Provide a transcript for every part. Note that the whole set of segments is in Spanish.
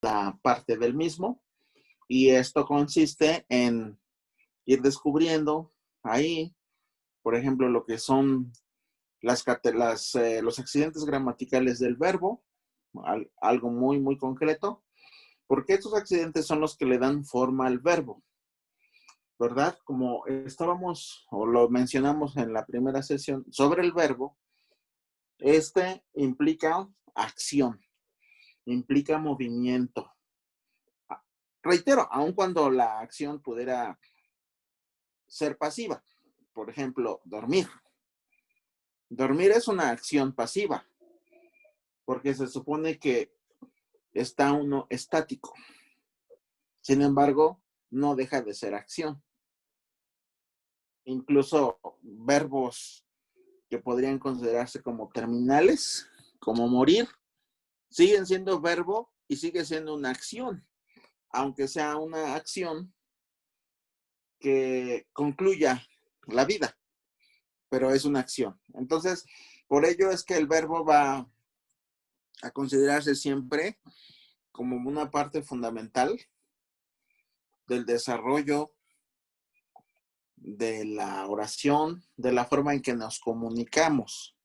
la parte del mismo. Y esto consiste en ir descubriendo ahí, por ejemplo, lo que son los accidentes gramaticales del verbo, algo muy, muy concreto, porque estos accidentes son los que le dan forma al verbo, ¿verdad? Como estábamos o lo mencionamos en la primera sesión sobre el verbo, este implica acción, implica movimiento. Reitero, aun cuando la acción pudiera ser pasiva, por ejemplo, dormir. Dormir es una acción pasiva, porque se supone que está uno estático. Sin embargo, no deja de ser acción. Incluso verbos que podrían considerarse como terminales, como morir, siguen siendo verbo y sigue siendo una acción, aunque sea una acción que concluya la vida, pero es una acción. Entonces, por ello es que el verbo va a considerarse siempre como una parte fundamental del desarrollo de la oración, de la forma en que nos comunicamos.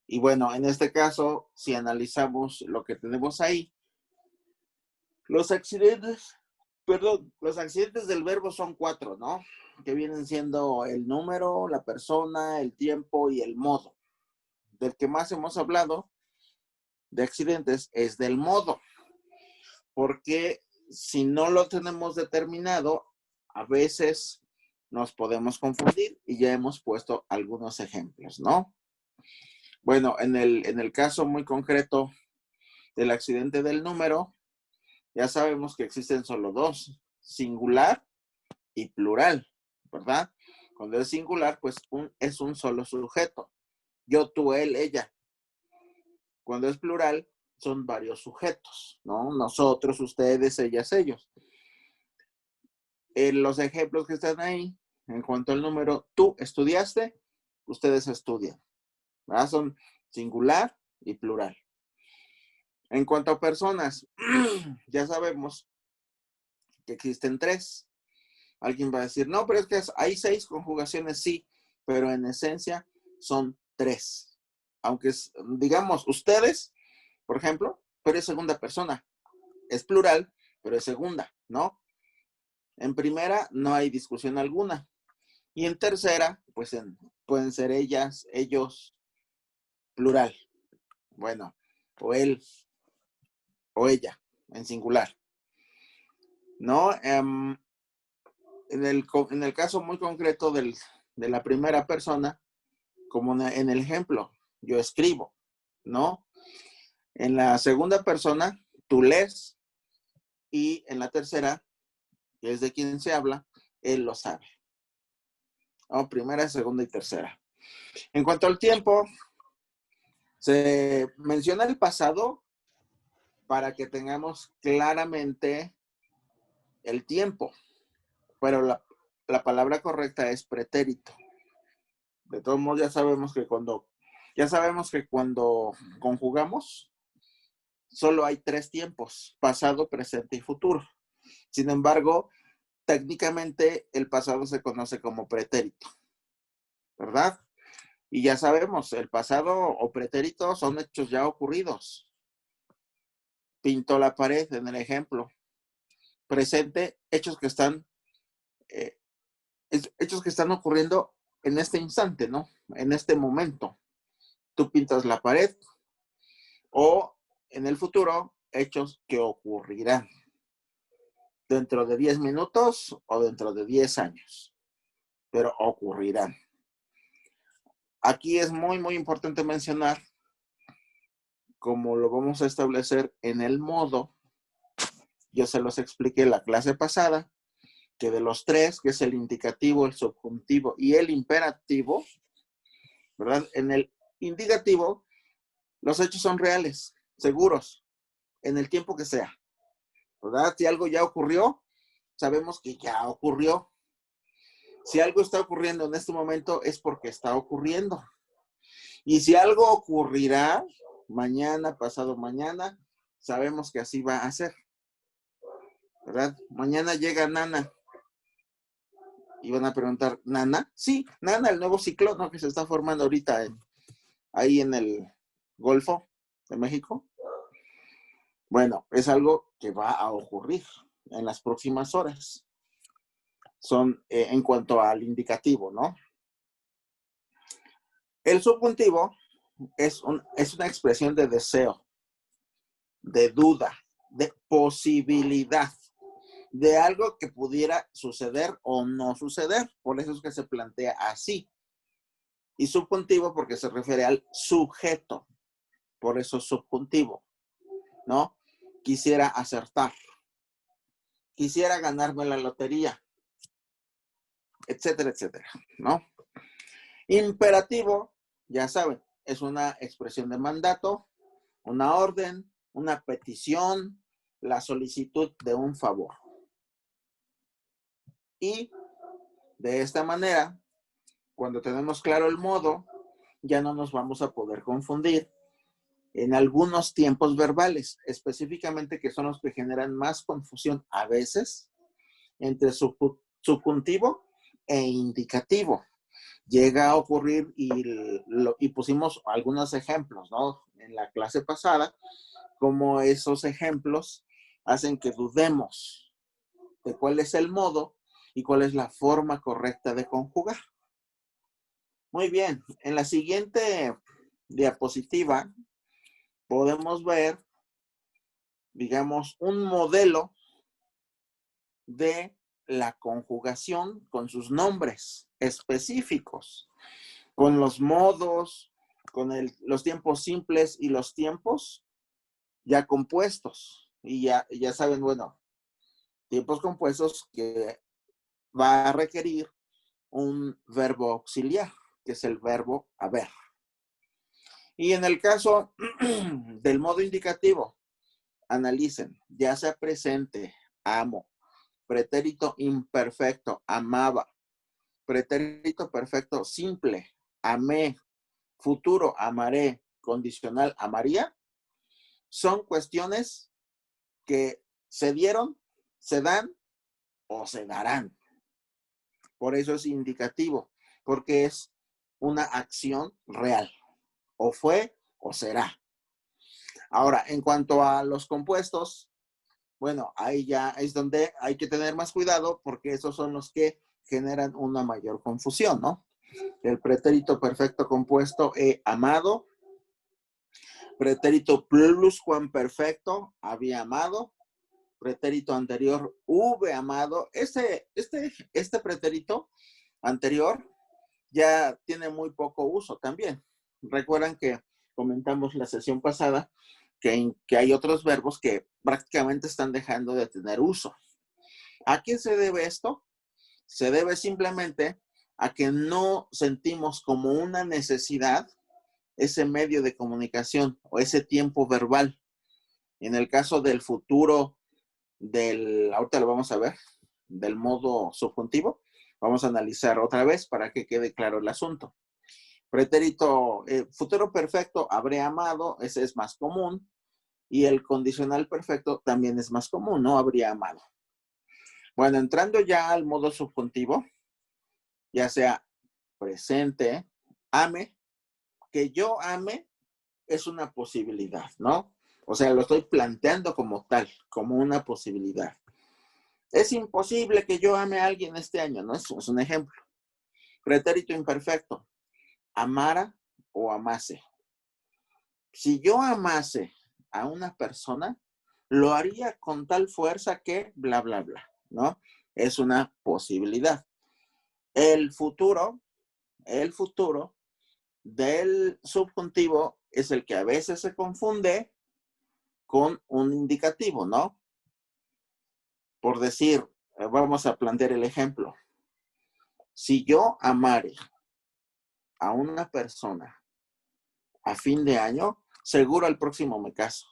Y bueno, en este caso, si analizamos lo que tenemos ahí, los accidentes del verbo son 4, ¿no? Que vienen siendo el número, la persona, el tiempo y el modo. Del que más hemos hablado de accidentes es del modo, porque si no lo tenemos determinado, a veces nos podemos confundir y ya hemos puesto algunos ejemplos, ¿no? Bueno, en el caso muy concreto del accidente del número, ya sabemos que existen solo dos, singular y plural, ¿verdad? Cuando es singular, pues es un solo sujeto. Yo, tú, él, ella. Cuando es plural, son varios sujetos, ¿no? Nosotros, ustedes, ellas, ellos. Los ejemplos que están ahí, en cuanto al número, tú estudiaste, ustedes estudian, ¿verdad? Son singular y plural. En cuanto a personas, ya sabemos que existen 3. Alguien va a decir, no, pero es que hay 6 conjugaciones, sí, pero en esencia son 3. Aunque digamos, ustedes, por ejemplo, pero es segunda persona. Es plural, pero es segunda, ¿no? En primera no hay discusión alguna. Y en tercera, pues pueden ser ellas, ellos, plural. Bueno, o él, o ella, en singular. ¿No? En el caso muy concreto de la primera persona, como en el ejemplo, yo escribo, ¿no? En la segunda persona, tú lees. Y en la tercera, que es de quien se habla, él lo sabe. ¿No? Primera, segunda y tercera. En cuanto al tiempo, se menciona el pasado para que tengamos claramente el tiempo, pero la palabra correcta es pretérito. De todos modos, ya sabemos que cuando conjugamos, solo hay 3 tiempos, pasado, presente y futuro. Sin embargo, técnicamente el pasado se conoce como pretérito, ¿verdad? Y ya sabemos, el pasado o pretérito son hechos ya ocurridos. Pintó la pared en el ejemplo. Presente, hechos que están ocurriendo en este instante, ¿no? En este momento. Tú pintas la pared. O en el futuro, hechos que ocurrirán dentro de 10 minutos o dentro de 10 años, pero ocurrirán. Aquí es muy, muy importante mencionar, como lo vamos a establecer en el modo, yo se los expliqué la clase pasada, que de los 3, que es el indicativo, el subjuntivo y el imperativo, ¿verdad? En el indicativo, los hechos son reales, seguros, en el tiempo que sea, ¿verdad? Si algo ya ocurrió, sabemos que ya ocurrió. Si algo está ocurriendo en este momento, es porque está ocurriendo. Y si algo ocurrirá mañana, pasado mañana, sabemos que así va a ser, ¿verdad? Mañana llega Nana y van a preguntar, ¿Nana? Sí, Nana, el nuevo ciclón, ¿no?, que se está formando ahorita ahí en el Golfo de México. Bueno, es algo que va a ocurrir en las próximas horas. Son en cuanto al indicativo, ¿no? El subjuntivo es una expresión de deseo, de duda, de posibilidad, de algo que pudiera suceder o no suceder. Por eso es que se plantea así. Y subjuntivo porque se refiere al sujeto. Por eso subjuntivo, ¿no? Quisiera acertar. Quisiera ganarme la lotería. Etcétera, etcétera, ¿no? Imperativo, ya saben, es una expresión de mandato, una orden, una petición, la solicitud de un favor. Y de esta manera, cuando tenemos claro el modo, ya no nos vamos a poder confundir en algunos tiempos verbales, específicamente que son los que generan más confusión a veces entre subjuntivo e indicativo. Llega a ocurrir y pusimos algunos ejemplos, ¿no?, en la clase pasada, como esos ejemplos hacen que dudemos de cuál es el modo y cuál es la forma correcta de conjugar. Muy bien, en la siguiente diapositiva podemos ver, digamos, un modelo de la conjugación con sus nombres específicos, con los modos, con los tiempos simples y los tiempos ya compuestos. Y ya saben, bueno, tiempos compuestos que va a requerir un verbo auxiliar, que es el verbo haber. Y en el caso del modo indicativo, analicen, ya sea presente, amo, pretérito imperfecto, amaba, pretérito perfecto simple, amé, futuro, amaré, condicional, amaría, son cuestiones que se dieron, se dan o se darán. Por eso es indicativo, porque es una acción real. O fue o será. Ahora, en cuanto a los compuestos, bueno, ahí ya es donde hay que tener más cuidado porque esos son los que generan una mayor confusión, ¿no? El pretérito perfecto compuesto amado, pretérito pluscuamperfecto había amado, pretérito anterior hube amado. Este pretérito anterior ya tiene muy poco uso también. Recuerdan que comentamos la sesión pasada que hay otros verbos que prácticamente están dejando de tener uso. ¿A qué se debe esto? Se debe simplemente a que no sentimos como una necesidad ese medio de comunicación o ese tiempo verbal. En el caso del futuro, ahorita lo vamos a ver, del modo subjuntivo, vamos a analizar otra vez para que quede claro el asunto. Pretérito, futuro perfecto, habré amado, ese es más común. Y el condicional perfecto también es más común, ¿no? Habría amado. Bueno, entrando ya al modo subjuntivo, ya sea presente, ame, que yo ame es una posibilidad, ¿no? O sea, lo estoy planteando como tal, como una posibilidad. Es imposible que yo ame a alguien este año, ¿no? Es un ejemplo. Pretérito imperfecto, amara o amase. Si yo amase a una persona, lo haría con tal fuerza que bla, bla, bla, ¿no? Es una posibilidad. El futuro del subjuntivo es el que a veces se confunde con un indicativo, ¿no? Por decir, vamos a plantear el ejemplo. Si yo amare a una persona a fin de año, seguro al próximo me caso.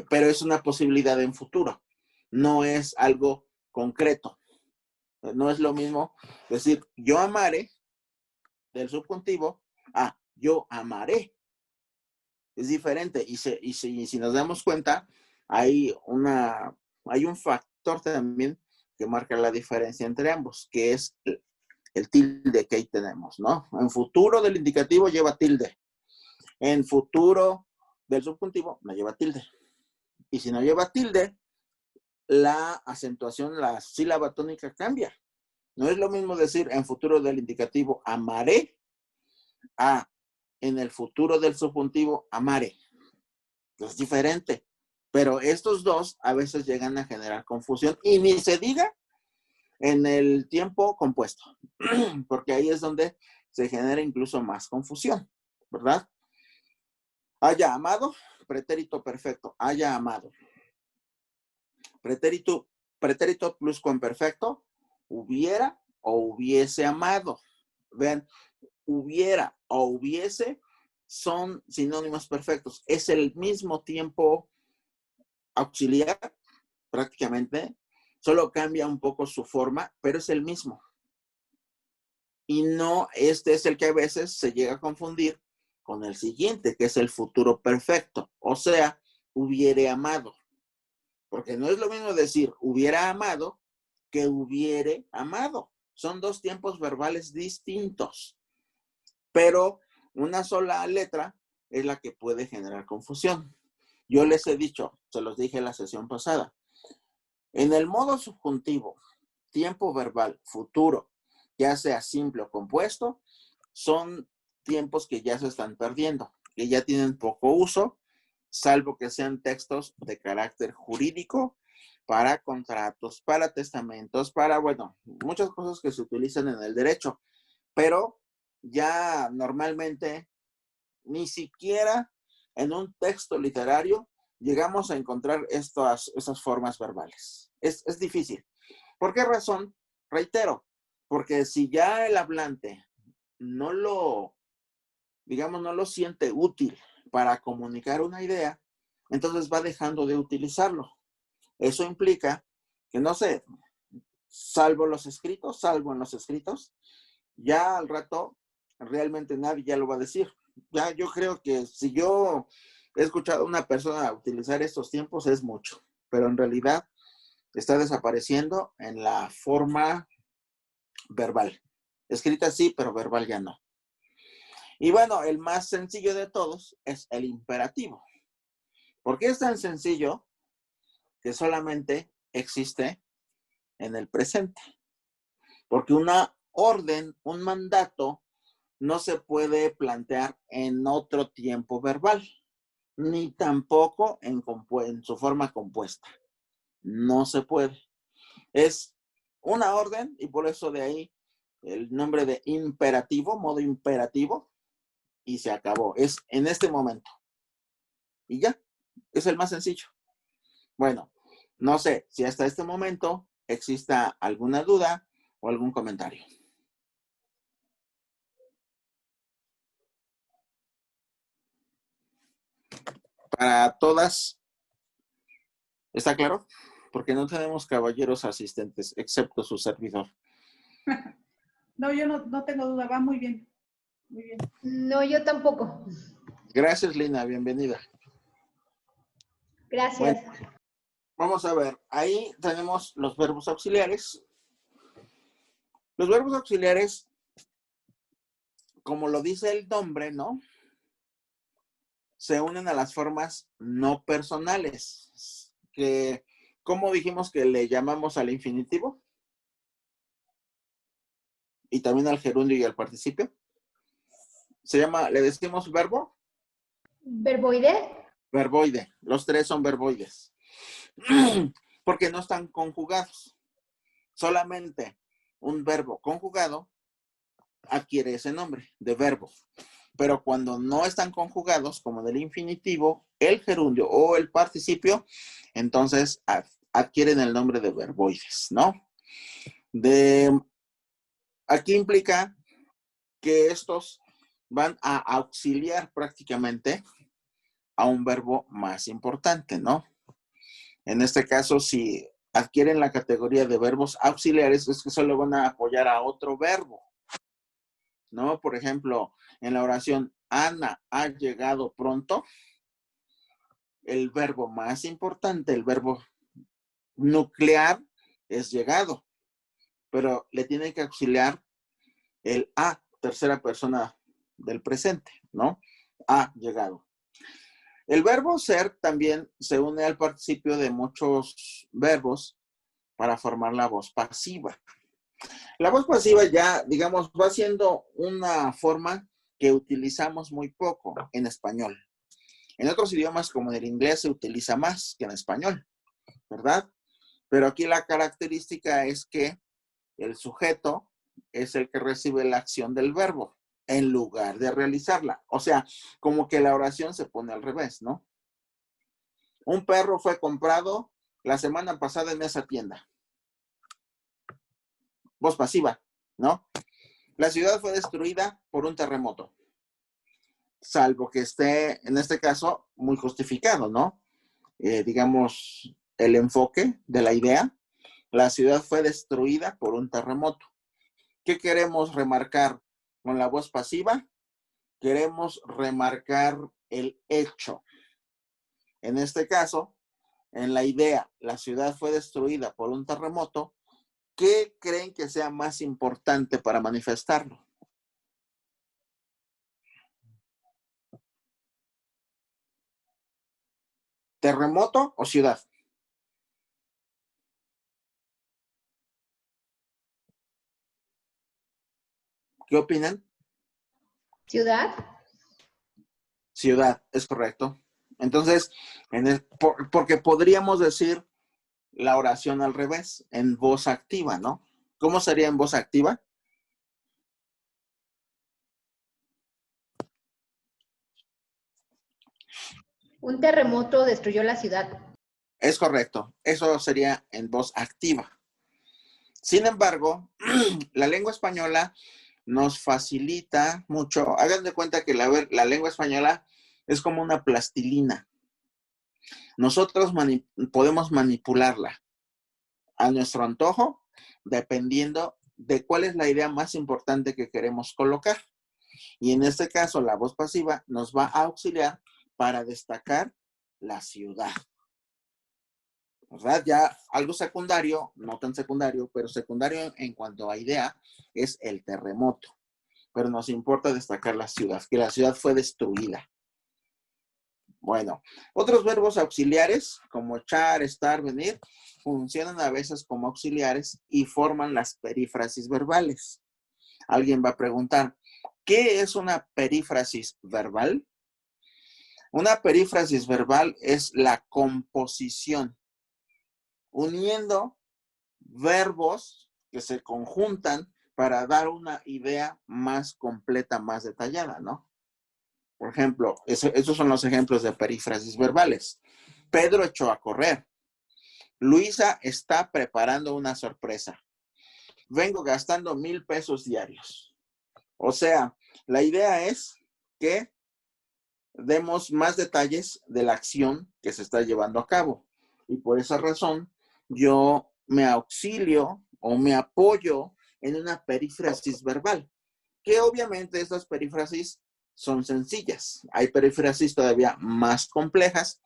Pero es una posibilidad en futuro, no es algo concreto. No es lo mismo decir yo amaré del subjuntivo a yo amaré. es diferente. Y si nos damos cuenta, hay un factor también que marca la diferencia entre ambos, que es el tilde que ahí tenemos, ¿no? En futuro del indicativo lleva tilde. En futuro del subjuntivo no lleva tilde. Y si no lleva tilde, la acentuación, la sílaba tónica cambia. No es lo mismo decir en futuro del indicativo amaré a en el futuro del subjuntivo amare. Es diferente. Pero estos dos a veces llegan a generar confusión. Y ni se diga en el tiempo compuesto. Porque ahí es donde se genera incluso más confusión, ¿verdad? Haya amado, pretérito perfecto, haya amado. Pretérito pluscuamperfecto, hubiera o hubiese amado. Vean, hubiera o hubiese son sinónimos perfectos. Es el mismo tiempo auxiliar, prácticamente. Solo cambia un poco su forma, pero es el mismo. Y no, este es el que a veces se llega a confundir con el siguiente, que es el futuro perfecto. O sea, hubiere amado. Porque no es lo mismo decir hubiera amado que hubiere amado. Son dos tiempos verbales distintos. Pero una sola letra es la que puede generar confusión. Yo les he dicho, se los dije en la sesión pasada, en el modo subjuntivo, tiempo verbal futuro, ya sea simple o compuesto, son tiempos que ya se están perdiendo, que ya tienen poco uso, salvo que sean textos de carácter jurídico, para contratos, para testamentos, para, bueno, muchas cosas que se utilizan en el derecho, pero ya normalmente ni siquiera en un texto literario llegamos a encontrar esas formas verbales. Es difícil. ¿Por qué razón? Reitero, porque si ya el hablante no lo, digamos, no lo siente útil para comunicar una idea, entonces va dejando de utilizarlo. Eso implica que, no sé, salvo en los escritos, ya al rato realmente nadie ya lo va a decir. Ya yo creo que si yo he escuchado a una persona utilizar estos tiempos es mucho, pero en realidad está desapareciendo en la forma verbal. Escrita sí, pero verbal ya no. Y bueno, el más sencillo de todos es el imperativo. ¿Por qué es tan sencillo? Que solamente existe en el presente. Porque una orden, un mandato, no se puede plantear en otro tiempo verbal, ni tampoco en su forma compuesta. No se puede. Es una orden y por eso de ahí el nombre de imperativo, modo imperativo, y se acabó. Es en este momento. Y ya, es el más sencillo. Bueno, no sé si hasta este momento exista alguna duda o algún comentario. Para todas, ¿está claro? Porque no tenemos caballeros asistentes, excepto su servidor. No, yo no tengo duda, va muy bien. Muy bien. No, yo tampoco. Gracias, Lina, bienvenida. Gracias. Bueno, vamos a ver, ahí tenemos los verbos auxiliares. Los verbos auxiliares, como lo dice el nombre, ¿no? Se unen a las formas no personales, que, ¿cómo dijimos que le llamamos al infinitivo? Y también al gerundio y al participio. Se llama, le decimos verbo. ¿Verboide? Verboide. Los tres son verboides. Porque no están conjugados. Solamente un verbo conjugado adquiere ese nombre de verbo. Pero cuando no están conjugados, como del infinitivo, el gerundio o el participio, entonces adquieren el nombre de verboides, ¿no? Aquí implica que estos van a auxiliar prácticamente a un verbo más importante, ¿no? En este caso, si adquieren la categoría de verbos auxiliares, es que solo van a apoyar a otro verbo, ¿no? Por ejemplo, en la oración, Ana ha llegado pronto, el verbo más importante, el verbo nuclear, es llegado, pero le tiene que auxiliar el a, tercera persona del presente, ¿no? Ha llegado. El verbo ser también se une al participio de muchos verbos para formar la voz pasiva. La voz pasiva ya, digamos, va siendo una forma que utilizamos muy poco en español. En otros idiomas como en el inglés se utiliza más que en español, ¿verdad? Pero aquí la característica es que el sujeto es el que recibe la acción del verbo en lugar de realizarla. O sea, como que la oración se pone al revés, ¿no? Un perro fue comprado la semana pasada en esa tienda. Voz pasiva, ¿no? La ciudad fue destruida por un terremoto. Salvo que esté, en este caso, muy justificado, ¿no? Digamos, el enfoque de la idea. La ciudad fue destruida por un terremoto. ¿Qué queremos remarcar con la voz pasiva? Queremos remarcar el hecho. En este caso, en la idea, la ciudad fue destruida por un terremoto. ¿Qué creen que sea más importante para manifestarlo? ¿Terremoto o ciudad? ¿Qué opinan? ¿Ciudad? Ciudad, es correcto. Entonces, porque podríamos decir la oración al revés, en voz activa, ¿no? ¿Cómo sería en voz activa? Un terremoto destruyó la ciudad. Es correcto. Eso sería en voz activa. Sin embargo, la lengua española nos facilita mucho. Hagan de cuenta que la lengua española es como una plastilina. Nosotros podemos manipularla a nuestro antojo, dependiendo de cuál es la idea más importante que queremos colocar. Y en este caso, la voz pasiva nos va a auxiliar para destacar la ciudad. ¿Verdad? Ya algo secundario, no tan secundario, pero secundario en cuanto a idea, es el terremoto. Pero nos importa destacar la ciudad, que la ciudad fue destruida. Bueno, otros verbos auxiliares, como echar, estar, venir, funcionan a veces como auxiliares y forman las perífrasis verbales. Alguien va a preguntar, ¿qué es una perífrasis verbal? Una perífrasis verbal es la composición, uniendo verbos que se conjuntan para dar una idea más completa, más detallada, ¿no? Por ejemplo, esos son los ejemplos de perífrasis verbales. Pedro echó a correr. Luisa está preparando una sorpresa. Vengo gastando 1,000 pesos diarios. O sea, la idea es que demos más detalles de la acción que se está llevando a cabo. Y por esa razón, yo me auxilio o me apoyo en una perífrasis verbal, que obviamente estas perífrasis son sencillas. Hay perífrasis todavía más complejas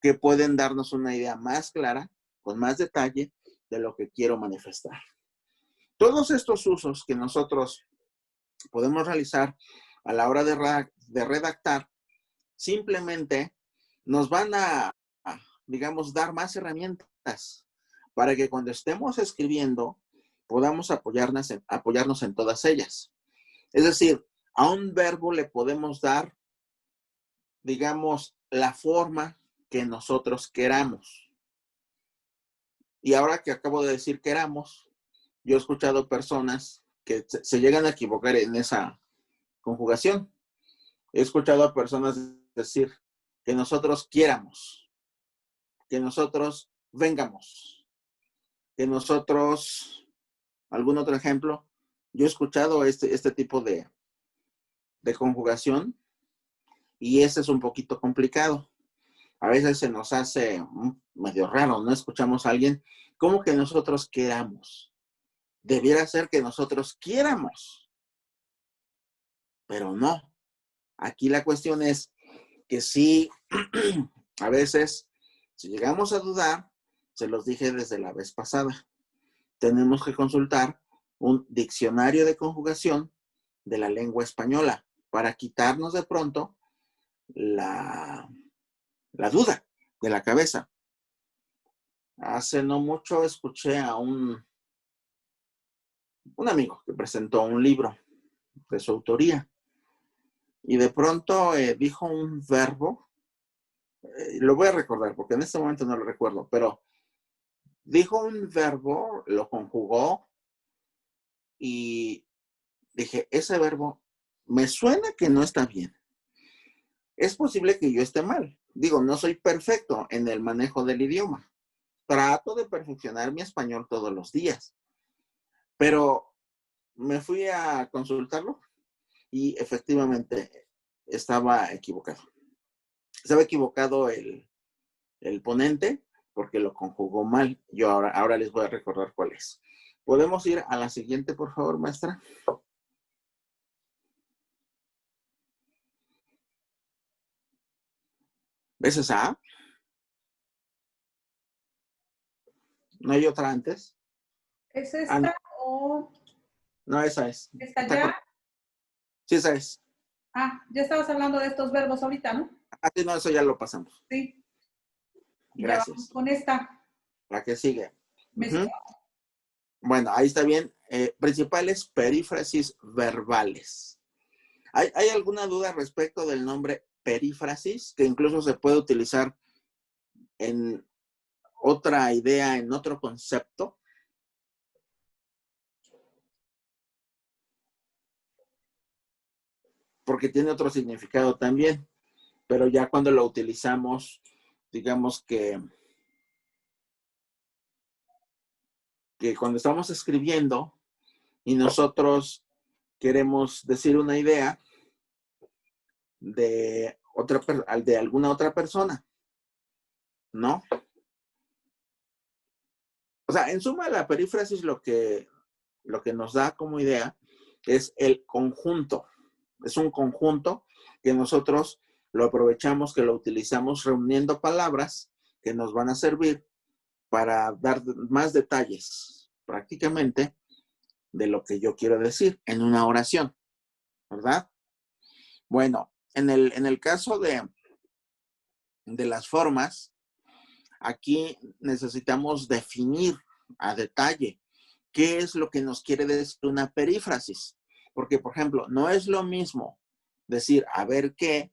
que pueden darnos una idea más clara, con más detalle de lo que quiero manifestar. Todos estos usos que nosotros podemos realizar a la hora de redactar simplemente nos van digamos, dar más herramientas para que cuando estemos escribiendo podamos apoyarnos en todas ellas. Es decir, a un verbo le podemos dar, digamos, la forma que nosotros queramos. Y ahora que acabo de decir queramos, yo he escuchado personas que se llegan a equivocar en esa conjugación. He escuchado a personas decir que nosotros quiéramos, que nosotros vengamos, que nosotros, algún otro ejemplo. Yo he escuchado este tipo de conjugación y ese es un poquito complicado. A veces se nos hace medio raro, ¿no? Escuchamos a alguien, ¿cómo que nosotros queramos? Debiera ser que nosotros quiéramos, pero no. Aquí la cuestión es que sí A veces, si llegamos a dudar, se los dije desde la vez pasada, tenemos que consultar un diccionario de conjugación de la lengua española para quitarnos de pronto la duda de la cabeza. Hace no mucho escuché a un amigo que presentó un libro de su autoría y de pronto dijo un verbo, lo voy a recordar porque en este momento no lo recuerdo, pero dijo un verbo, lo conjugó y dije, ese verbo me suena que no está bien. Es posible que yo esté mal. Digo, no soy perfecto en el manejo del idioma. Trato de perfeccionar mi español todos los días. Pero me fui a consultarlo y efectivamente estaba equivocado. Estaba equivocado el ponente porque lo conjugó mal. Yo ahora les voy a recordar cuál es. ¿Podemos ir a la siguiente, por favor, maestra? ¿Ves esa A? ¿No hay otra antes? ¿Es esta no. o No, esa es. esta ya? Sí, esa es. Ya estabas hablando de estos verbos ahorita, ¿no? Sí, no, eso ya lo pasamos. Sí. Gracias. Ya vamos con esta. La que sigue. Uh-huh. Bueno, ahí está bien. Principales perífrasis verbales. ¿Hay alguna duda respecto del nombre perífrasis? Que incluso se puede utilizar en otra idea, en otro concepto. Porque tiene otro significado también. Pero ya cuando lo utilizamos, digamos que cuando estamos escribiendo y nosotros queremos decir una idea de alguna otra persona, ¿no? O sea, en suma, la perífrasis lo que nos da como idea es el conjunto. Es un conjunto que nosotros lo aprovechamos, que lo utilizamos reuniendo palabras que nos van a servir para dar más detalles prácticamente de lo que yo quiero decir en una oración, ¿verdad? Bueno, en el caso de las formas, aquí necesitamos definir a detalle qué es lo que nos quiere decir una perífrasis. Porque, por ejemplo, no es lo mismo decir haber qué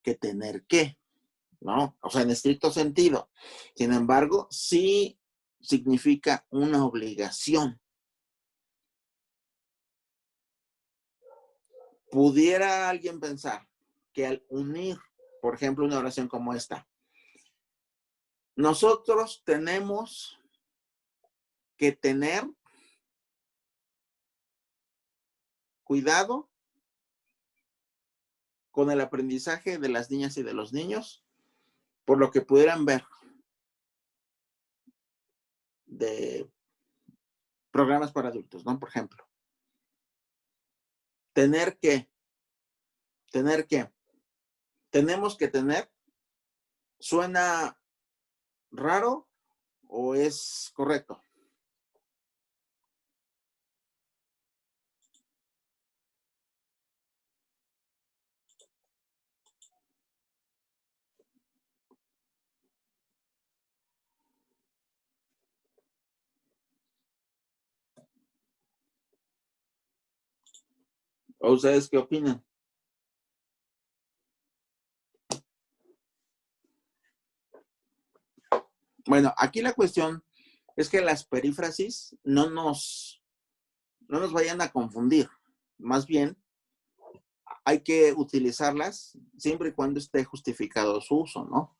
que tener qué, ¿no? O sea, en estricto sentido. Sin embargo, sí significa una obligación. ¿Pudiera alguien pensar que al unir, por ejemplo, una oración como esta, nosotros tenemos que tener cuidado con el aprendizaje de las niñas y de los niños, por lo que pudieran ver de programas para adultos, ¿no? Por ejemplo. Tenemos que tener, ¿suena raro o es correcto? ¿O ustedes qué opinan? Bueno, aquí la cuestión es que las perífrasis no nos vayan a confundir. Más bien, hay que utilizarlas siempre y cuando esté justificado su uso, ¿no?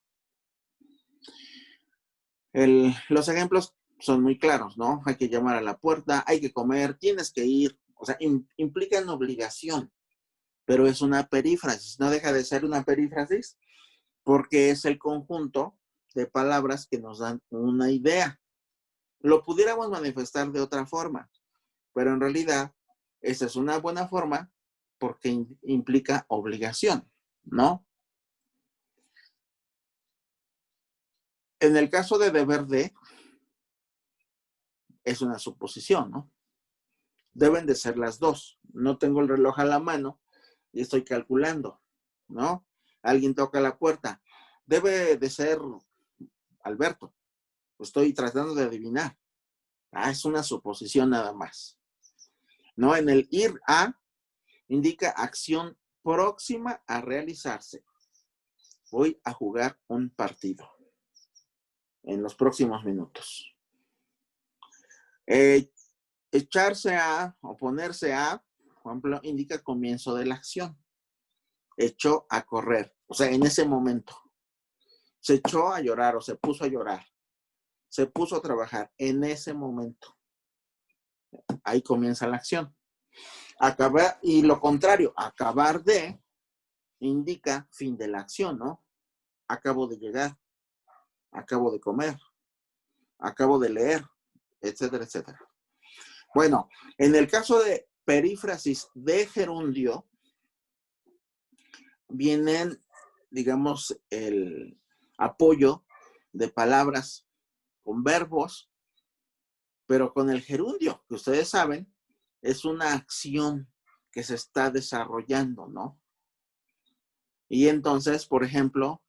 Los ejemplos son muy claros, ¿no? Hay que llamar a la puerta, hay que comer, tienes que ir. O sea, implican obligación, pero es una perífrasis. No deja de ser una perífrasis porque es el conjunto de palabras que nos dan una idea. Lo pudiéramos manifestar de otra forma, pero en realidad esa es una buena forma porque implica obligación, ¿no? En el caso de deber de, es una suposición, ¿no? Deben de ser las dos. No tengo el reloj a la mano y estoy calculando, ¿no? Alguien toca la puerta. Debe de ser Alberto. Estoy tratando de adivinar. Es una suposición nada más. ¿No? En el ir a indica acción próxima a realizarse. Voy a jugar un partido en los próximos minutos. Echarse a o ponerse a, por ejemplo, indica comienzo de la acción. Echó a correr, o sea, en ese momento. Se echó a llorar o se puso a llorar. Se puso a trabajar en ese momento. Ahí comienza la acción. Acabar, y lo contrario, acabar de indica fin de la acción, ¿no? Acabo de llegar, acabo de comer, acabo de leer, etcétera, etcétera. Bueno, en el caso de perífrasis de gerundio, vienen, digamos, el apoyo de palabras con verbos, pero con el gerundio, que ustedes saben, es una acción que se está desarrollando, ¿no? Y entonces, por ejemplo,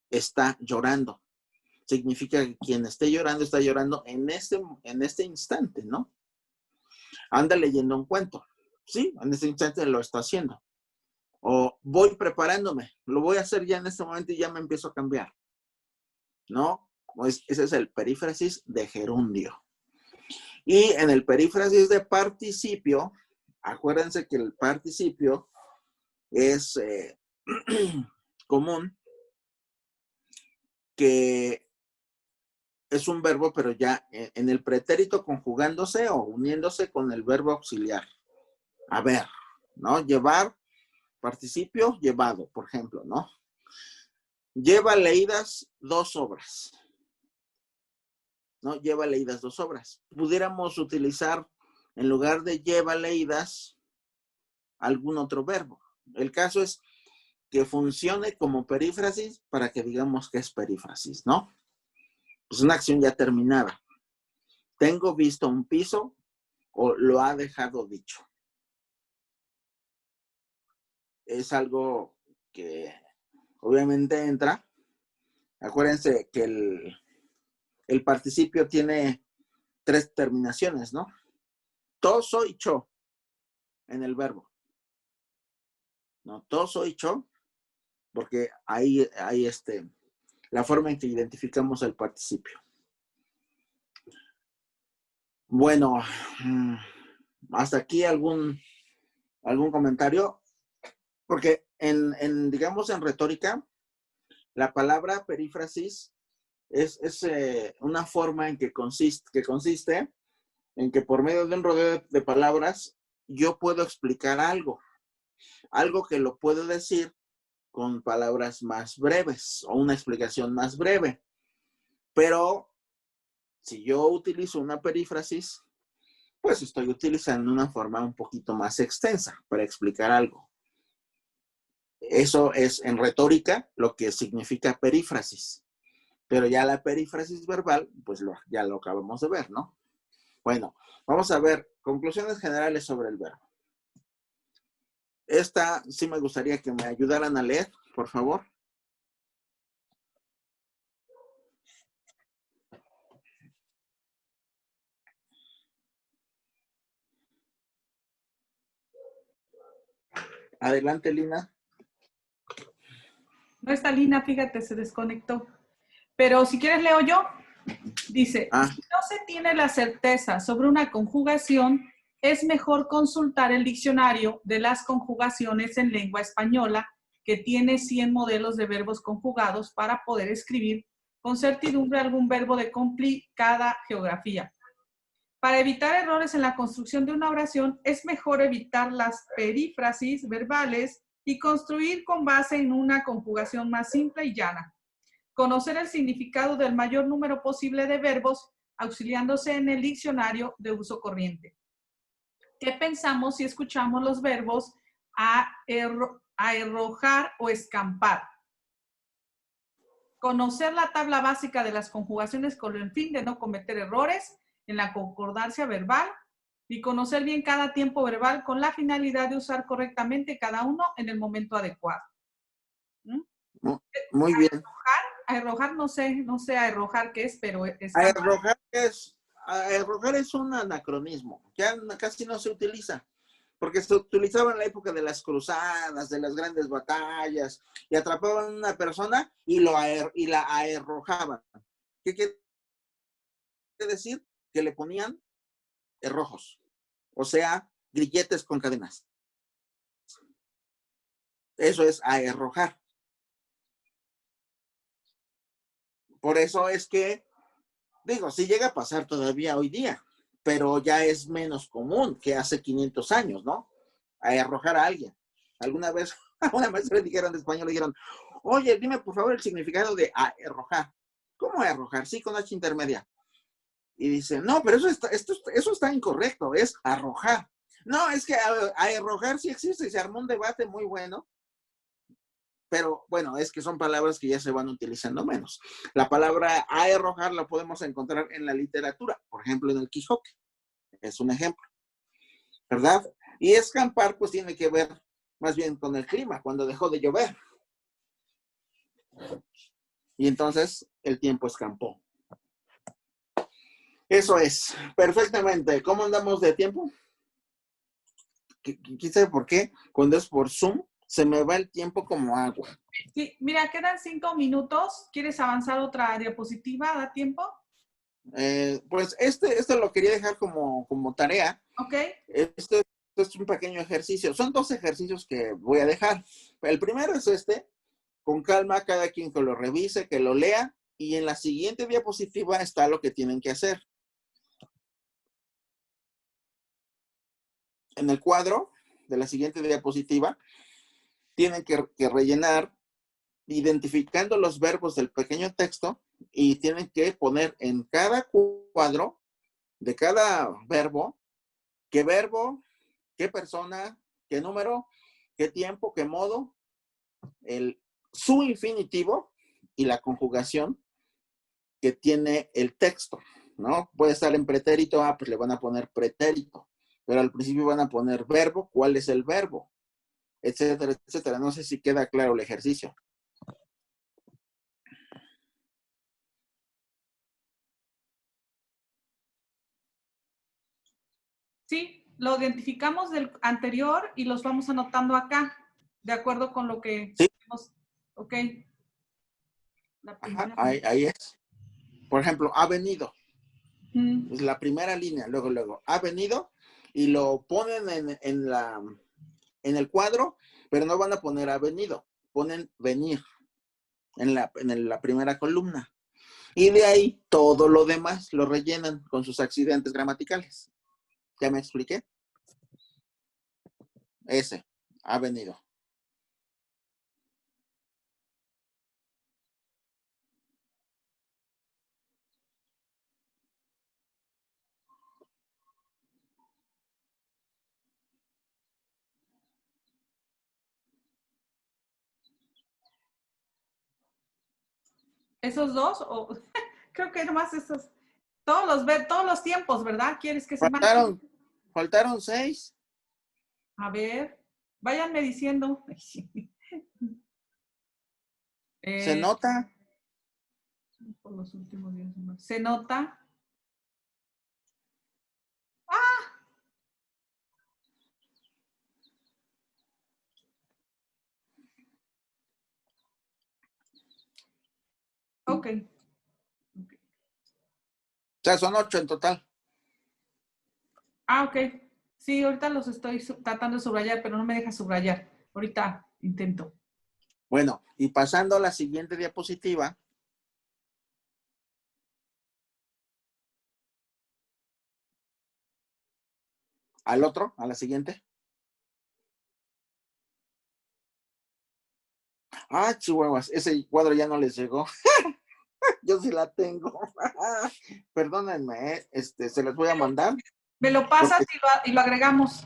está llorando. Significa que quien esté llorando, está llorando en este instante, ¿no? Anda leyendo un cuento. Sí, en este instante lo está haciendo. O voy preparándome, lo voy a hacer ya en este momento y ya me empiezo a cambiar, ¿no? Pues ese es el perífrasis de gerundio. Y en el perífrasis de participio, acuérdense que el participio es común, que es un verbo, pero ya en el pretérito conjugándose o uniéndose con el verbo auxiliar. A ver, ¿no? Llevar, participio, llevado, por ejemplo, ¿no? Lleva leídas 2 obras. ¿No? Lleva leídas 2 obras. Pudiéramos utilizar, en lugar de lleva leídas, algún otro verbo. El caso es que funcione como perífrasis para que digamos que es perífrasis, ¿no? Pues una acción ya terminada. Tengo visto un piso o lo ha dejado dicho. Es algo que obviamente entra. Acuérdense que el participio tiene 3 terminaciones, ¿no? Toso y cho en el verbo. ¿No? Toso y cho, porque ahí la forma en que identificamos el participio. Bueno, hasta aquí algún comentario, porque digamos en retórica, la palabra perífrasis es una forma en que consiste en que por medio de un rodeo de palabras yo puedo explicar algo que lo puedo decir con palabras más breves o una explicación más breve. Pero si yo utilizo una perífrasis, pues estoy utilizando una forma un poquito más extensa para explicar algo. Eso es en retórica lo que significa perífrasis. Pero ya la perífrasis verbal, pues ya lo acabamos de ver, ¿no? Bueno, vamos a ver conclusiones generales sobre el verbo. Esta sí me gustaría que me ayudaran a leer, por favor. Adelante, Lina. No está Lina, fíjate, se desconectó. Pero si quieres leo yo. Dice, si no se tiene la certeza sobre una conjugación, es mejor consultar el diccionario de las conjugaciones en lengua española, que tiene 100 modelos de verbos conjugados para poder escribir con certidumbre algún verbo de complicada geografía. Para evitar errores en la construcción de una oración, es mejor evitar las perífrasis verbales y construir con base en una conjugación más simple y llana. Conocer el significado del mayor número posible de verbos auxiliándose en el diccionario de uso corriente. ¿Qué pensamos si escuchamos los verbos arrojar o escampar? Conocer la tabla básica de las conjugaciones con el fin de no cometer errores en la concordancia verbal y conocer bien cada tiempo verbal con la finalidad de usar correctamente cada uno en el momento adecuado. ¿Mm? Muy bien. Arrojar, no sé arrojar qué es, pero es... Arrojar es un anacronismo, ya casi no se utiliza, porque se utilizaba en la época de las cruzadas, de las grandes batallas, y atrapaban a una persona y la arrojaban. ¿Qué quiere decir? Que le ponían herrojos, o sea, grilletes con cadenas. Eso es arrojar. Por eso es que, digo, sí llega a pasar todavía hoy día, pero ya es menos común que hace 500 años, ¿no? Arrojar a alguien. Alguna vez a una maestra le dijeron de español, le dijeron, oye, dime por favor el significado de arrojar. ¿Cómo arrojar? Sí, con H intermedia. Y dice, no, pero eso está incorrecto, es arrojar. No, es que arrojar sí existe, se armó un debate muy bueno, pero bueno, es que son palabras que ya se van utilizando menos. La palabra arrojar la podemos encontrar en la literatura, por ejemplo, en el Quijote. Es un ejemplo, ¿verdad? Y escampar, pues tiene que ver más bien con el clima, cuando dejó de llover. Y entonces el tiempo escampó. Eso es, perfectamente. ¿Cómo andamos de tiempo? ¿Quién sabe por qué? Cuando es por Zoom, se me va el tiempo como agua. Sí, mira, quedan 5 minutos. ¿Quieres avanzar otra diapositiva? ¿Da tiempo? Pues este lo quería dejar como tarea. Ok. Este es un pequeño ejercicio. Son 2 ejercicios que voy a dejar. El primero es este. Con calma, cada quien que lo revise, que lo lea. Y en la siguiente diapositiva está lo que tienen que hacer. En el cuadro de la siguiente diapositiva, tienen que rellenar identificando los verbos del pequeño texto y tienen que poner en cada cuadro de cada verbo, qué persona, qué número, qué tiempo, qué modo, su infinitivo y la conjugación que tiene el texto, ¿no? Puede estar en pretérito, pues le van a poner pretérito, pero al principio van a poner verbo, ¿cuál es el verbo? Etcétera, etcétera. No sé si queda claro el ejercicio. Sí, lo identificamos del anterior y los vamos anotando acá, de acuerdo con lo que... Sí. Ok. Ajá, ahí es. Por ejemplo, ha venido. Mm. Es la primera línea, luego, ha venido y lo ponen en el cuadro, pero no van a poner ha venido, ponen venir en la primera columna. Y de ahí todo lo demás lo rellenan con sus accidentes gramaticales. ¿Ya me expliqué? Ese, ha venido. ¿Esos dos? O creo que nomás esos. Todos los tiempos, ¿verdad? ¿Quieres que se marquen? Faltaron 6. A ver, váyanme diciendo. ¿Se nota? Por los últimos días. ¿Se nota? Ok. O sea, son 8 en total. Ah, ok. Sí, ahorita los estoy tratando de subrayar, pero no me deja subrayar. Ahorita intento. Bueno, y pasando a la siguiente diapositiva. Al otro, a la siguiente. Ah, chihuahuas, ese cuadro ya no les llegó. Yo sí la tengo. Perdónenme, se los voy a mandar. Me lo pasas y lo agregamos.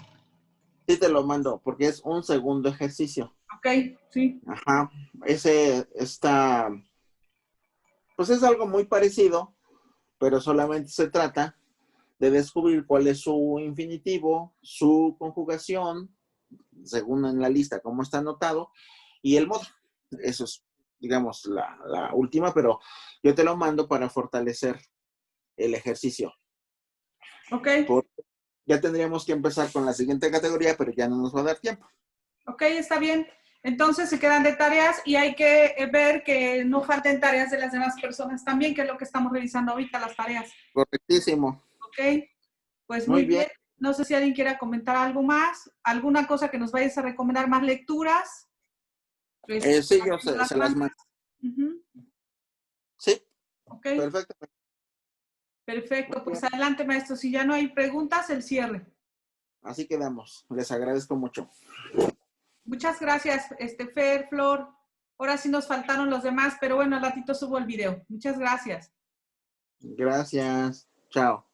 Sí te lo mando, porque es un segundo ejercicio. Ok, sí. Ajá. Ese está pues es algo muy parecido, pero solamente se trata de descubrir cuál es su infinitivo, su conjugación, según en la lista cómo está anotado, y el modo. Eso es, digamos, la última, pero yo te lo mando para fortalecer el ejercicio. Ok. Ya tendríamos que empezar con la siguiente categoría, pero ya no nos va a dar tiempo. Ok, está bien. Entonces se quedan de tareas y hay que ver que no falten tareas de las demás personas también, que es lo que estamos revisando ahorita, las tareas. Correctísimo. Ok, pues Muy muy bien. bien. No sé si alguien quiera comentar algo más, alguna cosa que nos vayas a recomendar, más lecturas. Sí, yo se las mando. Sí, okay. Perfecto. Perfecto, pues adelante, maestro. Si ya no hay preguntas, el cierre. Así quedamos. Les agradezco mucho. Muchas gracias, Fer, Flor. Ahora sí nos faltaron los demás, pero bueno, al ratito subo el video. Muchas gracias. Gracias. Chao.